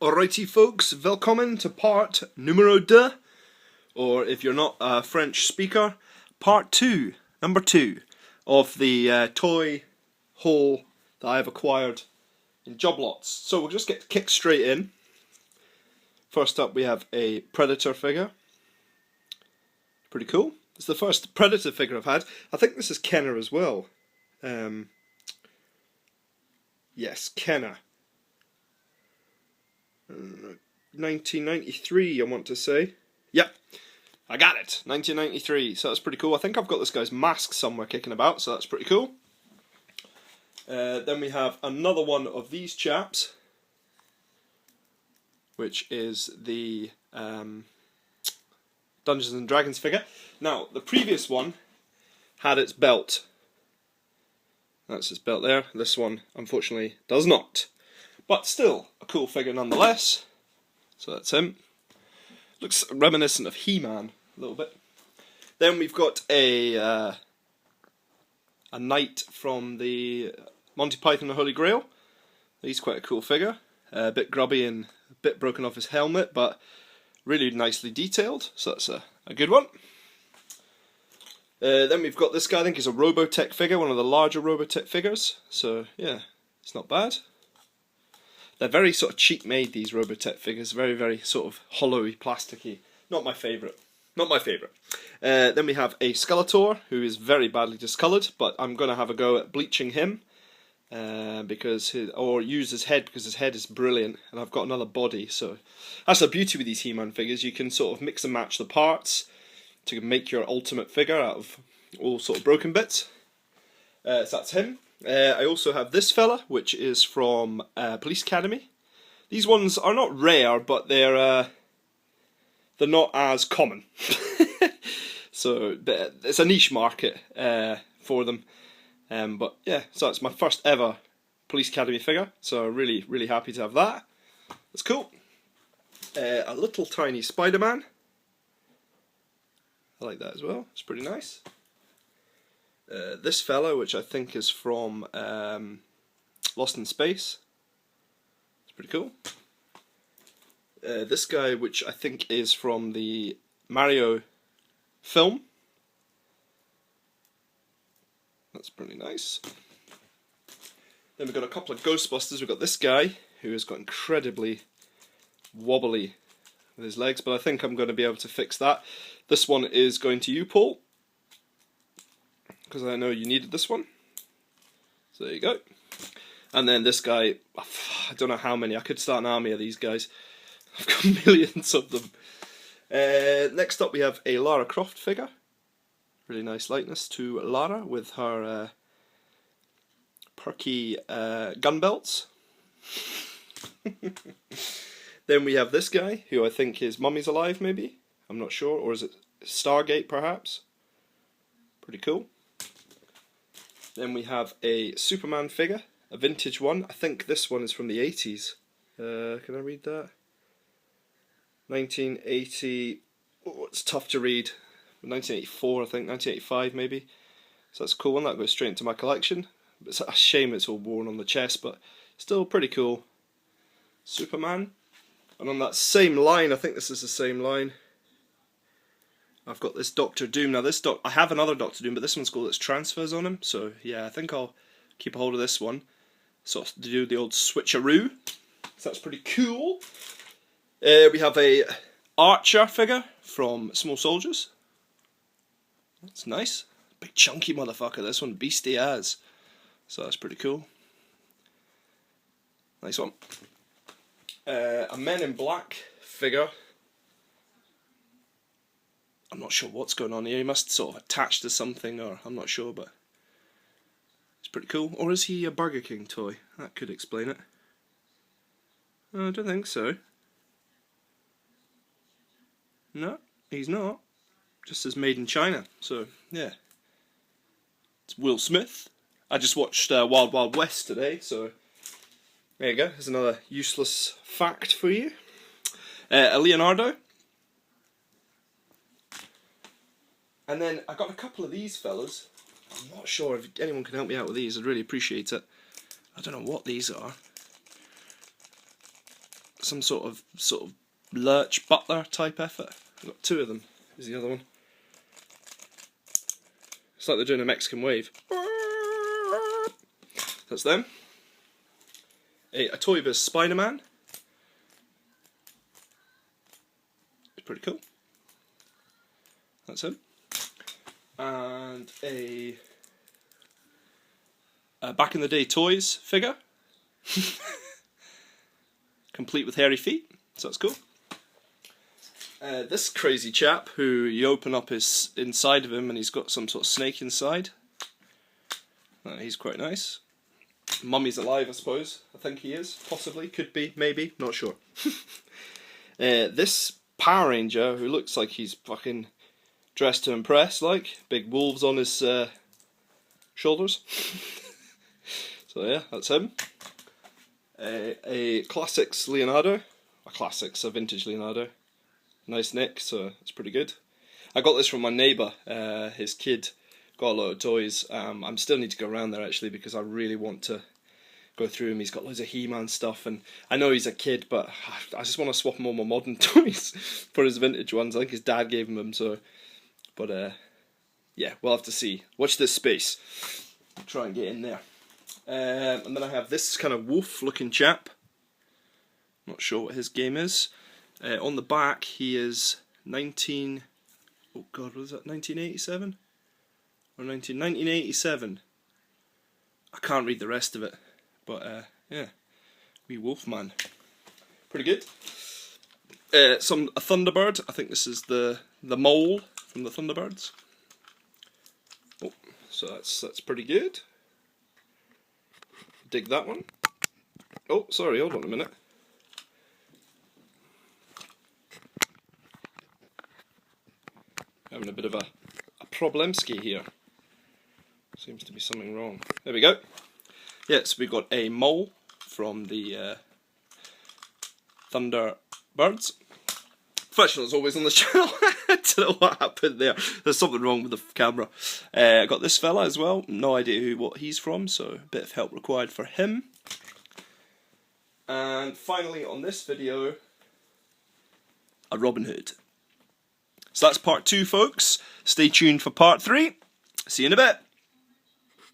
Alrighty folks, welcome to part numero 2, or if you're not a French speaker, part 2, number 2, of the toy haul that I have acquired in job lots. So we'll just get kicked straight in. First up we have a Predator figure. Pretty cool. It's the first Predator figure I've had. I think this is Kenner as well. Yes, Kenner. 1993, I want to say. Yep, I got it. 1993, so that's pretty cool. I think I've got this guy's mask somewhere kicking about, so that's pretty cool. Then we have another one of these chaps, which is the Dungeons and Dragons figure. Now, the previous one had its belt. That's its belt there. This one, unfortunately, does not. But still, a cool figure nonetheless. So that's him. Looks reminiscent of He-Man a little bit. Then we've got a knight from the Monty Python and the Holy Grail. He's quite a cool figure. A bit grubby and a bit broken off his helmet, but really nicely detailed. So that's a good one. Then we've got this guy. I think he's a Robotech figure, one of the larger Robotech figures. So yeah, it's not bad. They're very sort of cheap made, these Robotech figures. Very, very sort of hollowy, plasticky. Not my favourite. Not my favourite. Then we have a Skeletor, who is very badly discoloured, but I'm going to have a go at bleaching him. Or use his head, because his head is brilliant, and I've got another body. So that's the beauty with these He-Man figures. You can sort of mix and match the parts to make your ultimate figure out of all sort of broken bits. So that's him. I also have this fella, which is from Police Academy. These ones are not rare, but they're not as common. So it's a niche market for them. But yeah, so it's my first ever Police Academy figure. So really, really happy to have that. That's cool. A little tiny Spider-Man. I like that as well. It's pretty nice. This fella, which I think is from Lost in Space. It's pretty cool. This guy, which I think is from the Mario film. That's pretty nice. Then we've got a couple of Ghostbusters. We've got this guy, who has got incredibly wobbly with his legs, but I think I'm going to be able to fix that. This one is going to you, Paul, because I know you needed this one. So there you go. And then this guy, I don't know how many. I could start an army of these guys. I've got millions of them. Next up we have a Lara Croft figure. Really nice likeness to Lara with her perky gun belts. Then we have this guy, who I think his mummy's alive maybe. I'm not sure. Or is it Stargate perhaps? Pretty cool. Then we have a Superman figure, a vintage one. I think this one is from the 80s. Can I read that? 1980. Oh, it's tough to read. 1984, I think. 1985, maybe. So that's a cool one. That goes straight into my collection. It's a shame it's all worn on the chest, but still pretty cool. Superman. And on that same line, I think this is the same line, I've got this Doctor Doom. Now I have another Doctor Doom, but this one's got its transfers on him. So yeah, I think I'll keep a hold of this one. Sort of do the old switcheroo. So that's pretty cool. We have a Archer figure from Small Soldiers. That's nice. Big chunky motherfucker. This one, beastie as. So that's pretty cool. Nice one. A Men in Black figure. I'm not sure what's going on here. He must sort of attach to something, or I'm not sure, but it's pretty cool. Or is he a Burger King toy? That could explain it. I don't think so. No, he's not. Just as made in China. So yeah, it's Will Smith. I just watched Wild Wild West today, so there you go. There's another useless fact for you. A Leonardo. And then I got a couple of these fellas. I'm not sure if anyone can help me out with these. I'd really appreciate it. I don't know what these are. some sort of lurch butler type effort. I've got two of them. Here's the other one. It's like they're doing a Mexican wave. That's them. A Toy Biz Spider-Man. It's pretty cool. That's him. And a Back in the Day Toys figure. Complete with hairy feet. So that's cool. This crazy chap who you open up his inside of him and he's got some sort of snake inside. He's quite nice. Mummy's alive, I suppose. I think he is. Possibly. Could be. Maybe. Not sure. This Power Ranger who looks like he's fucking dressed to impress, like. Big wolves on his shoulders. So yeah, that's him. A Classics Leonardo. A vintage Leonardo. Nice nick, so it's pretty good. I got this from my neighbour. His kid got a lot of toys. I still need to go around there actually because I really want to go through him. He's got loads of He-Man stuff, and I know he's a kid, but I just want to swap him all my modern toys for his vintage ones. I think his dad gave him them, so. But yeah, we'll have to see. Watch this space. I'll try and get in there. And then I have this kind of wolf-looking chap. Not sure what his game is. On the back, he is 1987? Or 1987. I can't read the rest of it. But, yeah. Wee Wolfman. Pretty good. A Thunderbird. I think this is the mole from the Thunderbirds. Oh, so that's pretty good. Dig that one. Oh, sorry, hold on a minute. Having a bit of a problemski here. Seems to be something wrong. There we go. Yes, we've got a mole from the Thunderbirds. Professional as always on the channel. I don't know what happened there. There's something wrong with the camera. I got this fella as well. No idea what he's from, so a bit of help required for him. And finally on this video, a Robin Hood. So that's part 2, folks. Stay tuned for part 3. See you in a bit.